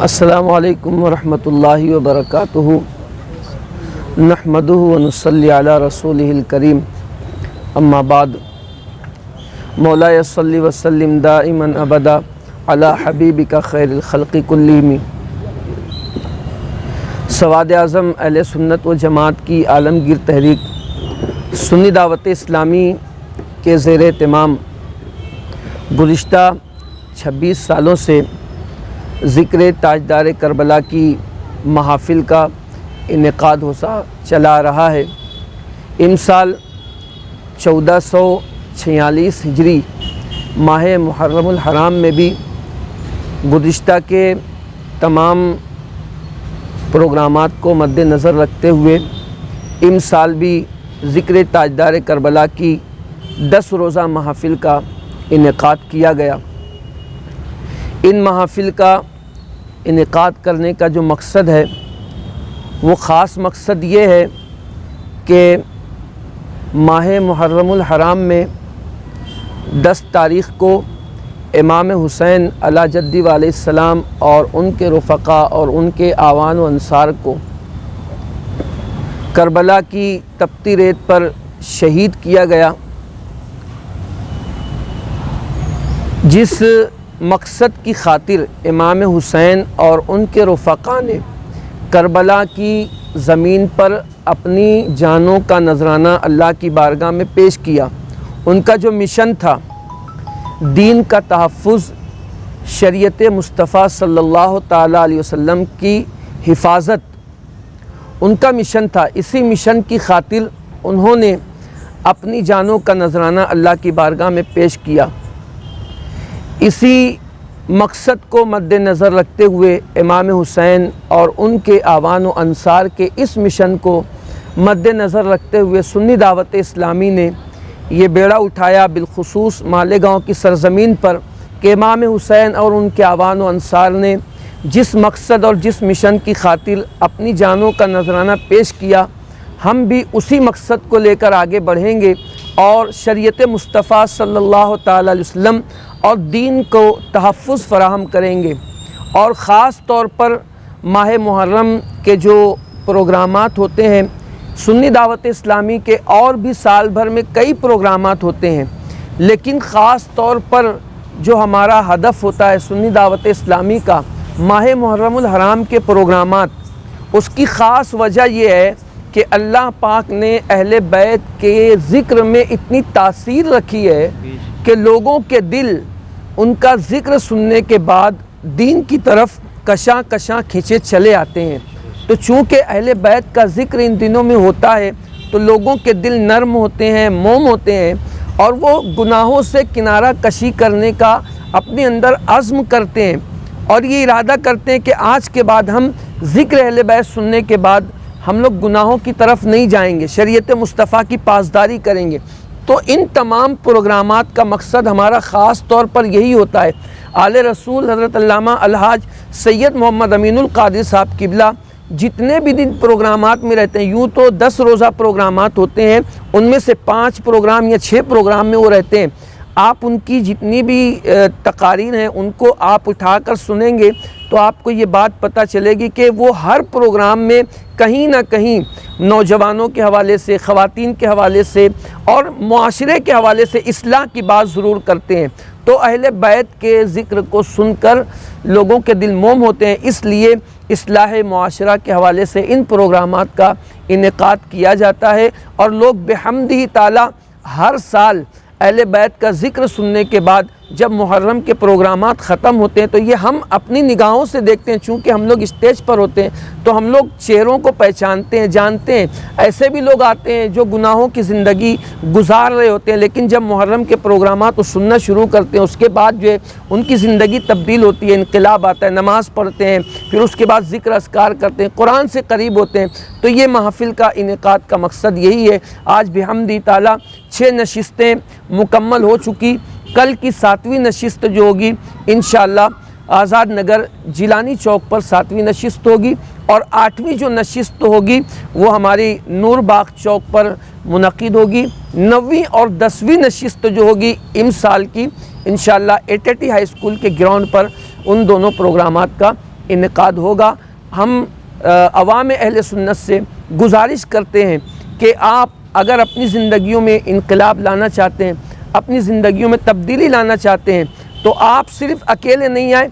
السلام علیکم ورحمۃ اللہ وبرکاتہ نحمدہ ونصلی علی رسولہ الکریم اما بعد مولاي صلی وسلم دائما ابدا علی حبیبک خیر الخلق کلہم۔ سواد اعظم اہل سنت و جماعت کی عالمگیر تحریک سنی دعوت اسلامی کے زیر اہتمام گزشتہ 26 سالوں سے ذکر تاجدار کربلا کی محافل کا انعقاد ہوتا چلا رہا ہے۔ امسال 1446 ہجری ماہ محرم الحرام میں بھی گزشتہ کے تمام پروگرامات کو مد نظر رکھتے ہوئے امسال بھی ذکر تاجدار کربلا کی 10 روزہ محافل کا انعقاد کیا گیا۔ ان محافل کا انعقاد کرنے کا جو مقصد ہے وہ خاص مقصد یہ ہے کہ ماہ محرم الحرام میں 10 تاریخ کو امام حسین علیٰ جدی علیہ السلام اور ان کے رفقا اور ان کے اعوان و انصار کو کربلا کی تپتی ریت پر شہید کیا گیا۔ جس مقصد کی خاطر امام حسین اور ان کے رفقا نے کربلا کی زمین پر اپنی جانوں کا نذرانہ اللہ کی بارگاہ میں پیش کیا، ان کا جو مشن تھا دین کا تحفظ، شریعت مصطفیٰ صلی اللہ تعالیٰ علیہ وسلم کی حفاظت، ان کا مشن تھا۔ اسی مشن کی خاطر انہوں نے اپنی جانوں کا نذرانہ اللہ کی بارگاہ میں پیش کیا۔ اسی مقصد کو مد نظر رکھتے ہوئے امام حسین اور ان کے اعوان و انصار کے اس مشن کو مد نظر رکھتے ہوئے سنی دعوت اسلامی نے یہ بیڑا اٹھایا، بالخصوص مالیگاؤں کی سرزمین پر، کہ امام حسین اور ان کے اعوان و انصار نے جس مقصد اور جس مشن کی خاطر اپنی جانوں کا نذرانہ پیش کیا، ہم بھی اسی مقصد کو لے کر آگے بڑھیں گے اور شریعت مصطفیٰ صلی اللہ تعالیٰ علیہ وسلم اور دین کو تحفظ فراہم کریں گے۔ اور خاص طور پر ماہ محرم کے جو پروگرامات ہوتے ہیں، سنی دعوت اسلامی کے اور بھی سال بھر میں کئی پروگرامات ہوتے ہیں، لیکن خاص طور پر جو ہمارا ہدف ہوتا ہے سنی دعوت اسلامی کا ماہ محرم الحرام کے پروگرامات، اس کی خاص وجہ یہ ہے کہ اللہ پاک نے اہل بیت کے ذکر میں اتنی تاثیر رکھی ہے کہ لوگوں کے دل ان کا ذکر سننے کے بعد دین کی طرف کشاں کشاں کھینچے چلے آتے ہیں۔ تو چونکہ اہل بیت کا ذکر ان دنوں میں ہوتا ہے تو لوگوں کے دل نرم ہوتے ہیں، موم ہوتے ہیں، اور وہ گناہوں سے کنارہ کشی کرنے کا اپنے اندر عزم کرتے ہیں اور یہ ارادہ کرتے ہیں کہ آج کے بعد ہم ذکر اہل بیت سننے کے بعد ہم لوگ گناہوں کی طرف نہیں جائیں گے، شریعت مصطفیٰ کی پاسداری کریں گے۔ تو ان تمام پروگرامات کا مقصد ہمارا خاص طور پر یہی ہوتا ہے۔ آل رسول حضرت علامہ الحاج سید محمد امین القادری صاحب قبلہ جتنے بھی دن پروگرامات میں رہتے ہیں، یوں تو 10 روزہ پروگرامات ہوتے ہیں، ان میں سے 5 پروگرام یا 6 پروگرام میں وہ رہتے ہیں۔ آپ ان کی جتنی بھی تقاریر ہیں ان کو آپ اٹھا کر سنیں گے تو آپ کو یہ بات پتہ چلے گی کہ وہ ہر پروگرام میں کہیں نہ کہیں نوجوانوں کے حوالے سے، خواتین کے حوالے سے اور معاشرے کے حوالے سے اصلاح کی بات ضرور کرتے ہیں۔ تو اہل بیت کے ذکر کو سن کر لوگوں کے دل موم ہوتے ہیں، اس لیے اصلاح معاشرہ کے حوالے سے ان پروگرامات کا انعقاد کیا جاتا ہے، اور لوگ بحمدہ تعالی ہر سال اہل بیت کا ذکر سننے کے بعد جب محرم کے پروگرامات ختم ہوتے ہیں تو یہ ہم اپنی نگاہوں سے دیکھتے ہیں، چونکہ ہم لوگ اسٹیج پر ہوتے ہیں تو ہم لوگ چہروں کو پہچانتے ہیں، جانتے ہیں۔ ایسے بھی لوگ آتے ہیں جو گناہوں کی زندگی گزار رہے ہوتے ہیں، لیکن جب محرم کے پروگرامات کو سننا شروع کرتے ہیں اس کے بعد جو ہے ان کی زندگی تبدیل ہوتی ہے، انقلاب آتا ہے، نماز پڑھتے ہیں، پھر اس کے بعد ذکر اذکار کرتے ہیں، قرآن سے قریب ہوتے ہیں۔ تو یہ محفل کا انعقاد کا مقصد یہی ہے۔ آج بحمدہ تعالیٰ 6 نشستیں مکمل ہو چکی، کل کی 7ویں نشست جو ہوگی انشاءاللہ آزاد نگر جیلانی چوک پر 7ویں نشست ہوگی، اور 8ویں جو نشست ہوگی وہ ہماری نور باغ چوک پر منعقد ہوگی۔ 9ویں اور 10ویں نشست جو ہوگی امسال کی انشاءاللہ ایٹیٹی ہائی اسکول کے گراؤنڈ پر ان دونوں پروگرامات کا انعقاد ہوگا۔ ہم عوام اہل سنت سے گزارش کرتے ہیں کہ آپ اگر اپنی زندگیوں میں انقلاب لانا چاہتے ہیں، اپنی زندگیوں میں تبدیلی لانا چاہتے ہیں، تو آپ صرف اکیلے نہیں آئیں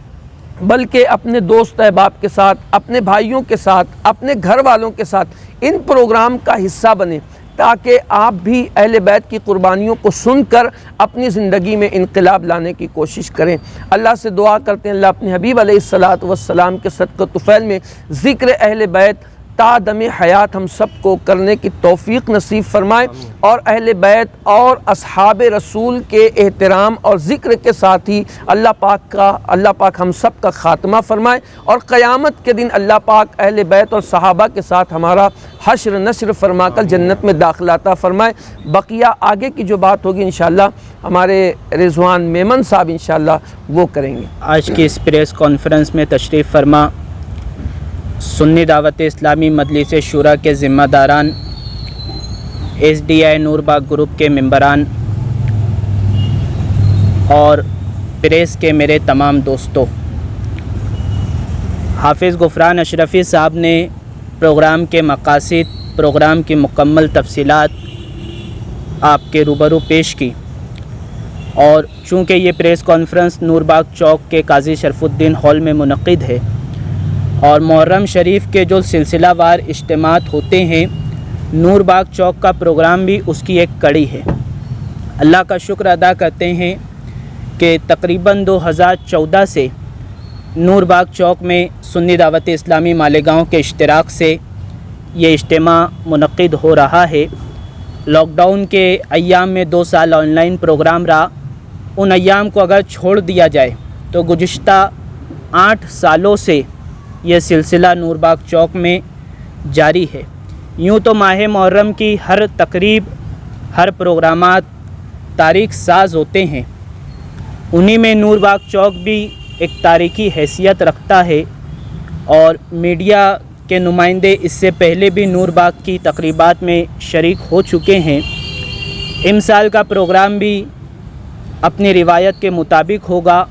بلکہ اپنے دوست احباب کے ساتھ، اپنے بھائیوں کے ساتھ، اپنے گھر والوں کے ساتھ ان پروگرام کا حصہ بنیں، تاکہ آپ بھی اہل بیت کی قربانیوں کو سن کر اپنی زندگی میں انقلاب لانے کی کوشش کریں۔ اللہ سے دعا کرتے ہیں اللہ اپنے حبیب علیہ الصلاۃ والسلام کے صدقہ طفیل میں ذکر اہل بیت تا دم حیات ہم سب کو کرنے کی توفیق نصیب فرمائے، اور اہل بیت اور اصحاب رسول کے احترام اور ذکر کے ساتھ ہی اللہ پاک ہم سب کا خاتمہ فرمائے، اور قیامت کے دن اللہ پاک اہل بیت اور صحابہ کے ساتھ ہمارا حشر نشر فرما کر جنت میں داخلہ عطا فرمائے۔ بقیہ آگے کی جو بات ہوگی انشاءاللہ ہمارے رضوان میمن صاحب انشاءاللہ وہ کریں گے۔ آج کی اس پریس کانفرنس میں تشریف فرما سنی دعوت اسلامی مجلس شورا کے ذمہ داران، S D I Noor Bagh group کے ممبران اور پریس کے میرے تمام دوستوں، حافظ غفران اشرفی صاحب نے پروگرام کے مقاصد، پروگرام کی مکمل تفصیلات آپ کے روبرو پیش کی، اور چونکہ یہ پریس کانفرنس نور باغ چوک کے قاضی شرف الدین ہال میں منعقد ہے، اور محرم شریف کے جو سلسلہ وار اجتماعات ہوتے ہیں، نور باغ چوک کا پروگرام بھی اس کی ایک کڑی ہے۔ اللہ کا شکر ادا کرتے ہیں کہ تقریباً 2014 سے نور باغ چوک میں سنی دعوت اسلامی مالیگاؤں کے اشتراک سے یہ اجتماع منعقد ہو رہا ہے۔ لاک ڈاؤن کے ایام میں 2 سال آن لائن پروگرام رہا، ان ایام کو اگر چھوڑ دیا جائے تو گزشتہ 8 سالوں سے یہ سلسلہ نور باغ چوک میں جاری ہے۔ یوں تو ماہ محرم کی ہر تقریب، ہر پروگرامات تاریخ ساز ہوتے ہیں، انہی میں نور باغ چوک بھی ایک تاریخی حیثیت رکھتا ہے، اور میڈیا کے نمائندے اس سے پہلے بھی نور باغ کی تقریبات میں شریک ہو چکے ہیں۔ امسال کا پروگرام بھی اپنی روایت کے مطابق ہوگا۔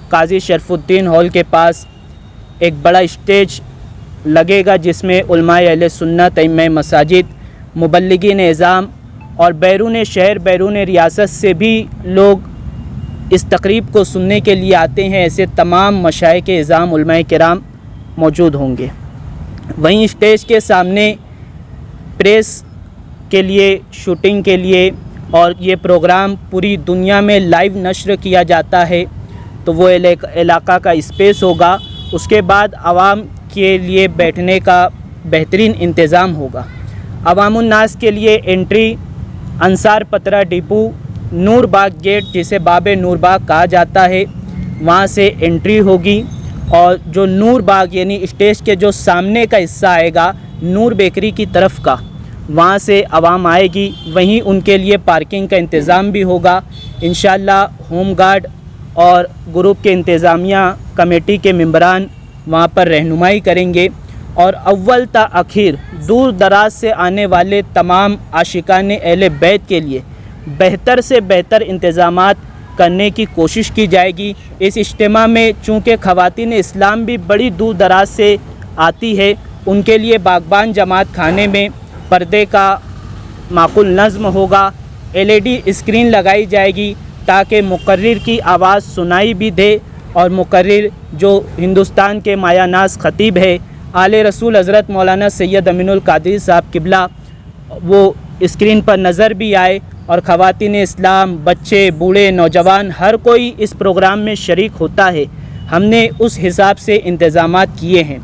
قاضی شرف الدین ہال کے پاس ایک بڑا اسٹیج لگے گا، جس میں علماء اہل سنت، ائمہ مساجد، مبلغین اعظام اور بیرون شہر، بیرون ریاست سے بھی لوگ اس تقریب کو سننے کے لیے آتے ہیں۔ ایسے تمام مشائخ اعظام، علماء کرام موجود ہوں گے۔ وہیں اسٹیج کے سامنے پریس کے لیے، شوٹنگ کے لیے، اور یہ پروگرام پوری دنیا میں لائیو نشر کیا جاتا ہے، تو وہ علاقہ کا اسپیس ہوگا۔ اس کے بعد عوام کے لیے بیٹھنے کا بہترین انتظام ہوگا۔ عوام الناس کے لیے انٹری انصار پترا ڈپو، نور باغ گیٹ جسے باب نور باغ کہا جاتا ہے، وہاں سے انٹری ہوگی، اور جو نور باغ یعنی اسٹیج کے جو سامنے کا حصہ آئے گا نور بیکری کی طرف کا، وہاں سے عوام آئے گی۔ وہیں ان کے لیے پارکنگ کا انتظام بھی ہوگا۔ انشاءاللہ ہوم گارڈ اور گروپ کے انتظامیہ کمیٹی کے ممبران وہاں پر رہنمائی کریں گے، اور اول تا اخیر دور دراز سے آنے والے تمام عاشقان اہل بیت کے لیے بہتر سے بہتر انتظامات کرنے کی کوشش کی جائے گی۔ اس اجتماع میں چونکہ خواتین اسلام بھی بڑی دور دراز سے آتی ہے، ان کے لیے باغبان جماعت خانے میں پردے کا معقول نظم ہوگا، LED اسکرین لگائی جائے گی تاکہ مقرر کی آواز سنائی بھی دے، اور مقرر جو ہندوستان کے مایہ ناز خطیب ہے آل رسول حضرت مولانا سید امین القادری صاحب قبلہ، وہ اسکرین پر نظر بھی آئے، اور خواتین اسلام، بچے، بوڑھے، نوجوان ہر کوئی اس پروگرام میں شریک ہوتا ہے۔ ہم نے اس حساب سے انتظامات کیے ہیں۔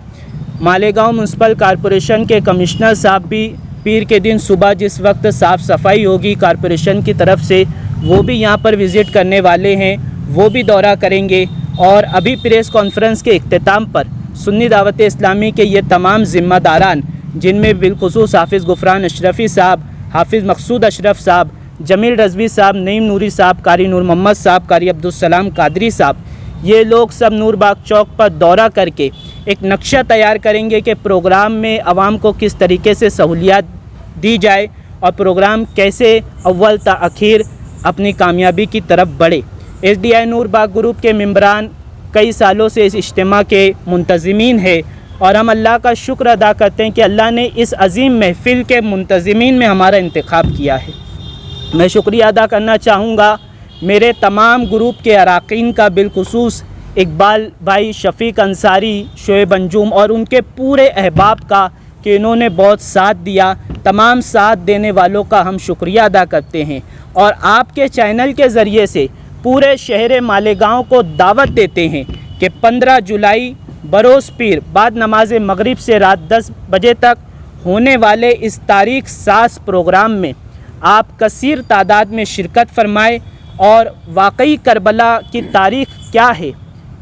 مالیگاؤں میونسپل کارپوریشن کے کمشنر صاحب بھی پیر کے دن صبح جس وقت صاف صفائی ہوگی کارپوریشن کی طرف سے، وہ بھی یہاں پر وزٹ کرنے والے ہیں، وہ بھی دورہ کریں گے۔ اور ابھی پریس کانفرنس کے اختتام پر سنی دعوت اسلامی کے یہ تمام ذمہ داران، جن میں بالخصوص حافظ غفران اشرفی صاحب، حافظ مقصود اشرف صاحب، جمیل رضوی صاحب، نعیم نوری صاحب، قاری نور محمد صاحب، قاری عبدالسلام قادری صاحب، یہ لوگ سب نور باغ چوک پر دورہ کر کے ایک نقشہ تیار کریں گے کہ پروگرام میں عوام کو کس طریقے سے سہولیات دی جائے، اور پروگرام کیسے اول تا اخیر اپنی کامیابی کی طرف بڑھے۔ S D I Noor Bagh group کے ممبران کئی سالوں سے اس اجتماع کے منتظمین ہیں، اور ہم اللہ کا شکر ادا کرتے ہیں کہ اللہ نے اس عظیم محفل کے منتظمین میں ہمارا انتخاب کیا ہے۔ میں شکریہ ادا کرنا چاہوں گا میرے تمام گروپ کے اراکین کا، بالخصوص اقبال بھائی، شفیق انصاری، شعیب انجم اور ان کے پورے احباب کا کہ انہوں نے بہت ساتھ دیا۔ تمام ساتھ دینے والوں کا ہم شکریہ ادا کرتے ہیں، اور آپ کے چینل کے ذریعے سے پورے شہر مالیگاؤں کو دعوت دیتے ہیں کہ 15 جولائی بروز پیر بعد نماز مغرب سے رات 10 بجے تک ہونے والے اس تاریخ ساز پروگرام میں آپ کثیر تعداد میں شرکت فرمائیں، اور واقعی کربلا کی تاریخ کیا ہے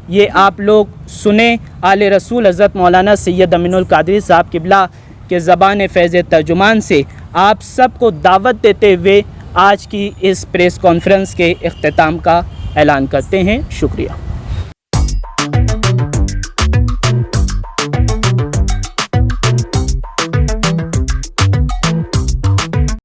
یہ آپ لوگ سنیں۔ آل رسول حضرت مولانا سید امین القادری صاحب قبلہ کے زبان فیض ترجمان سے آپ سب کو دعوت دیتے ہوئے آج کی اس پریس کانفرنس کے اختتام کا اعلان کرتے ہیں۔ شکریہ۔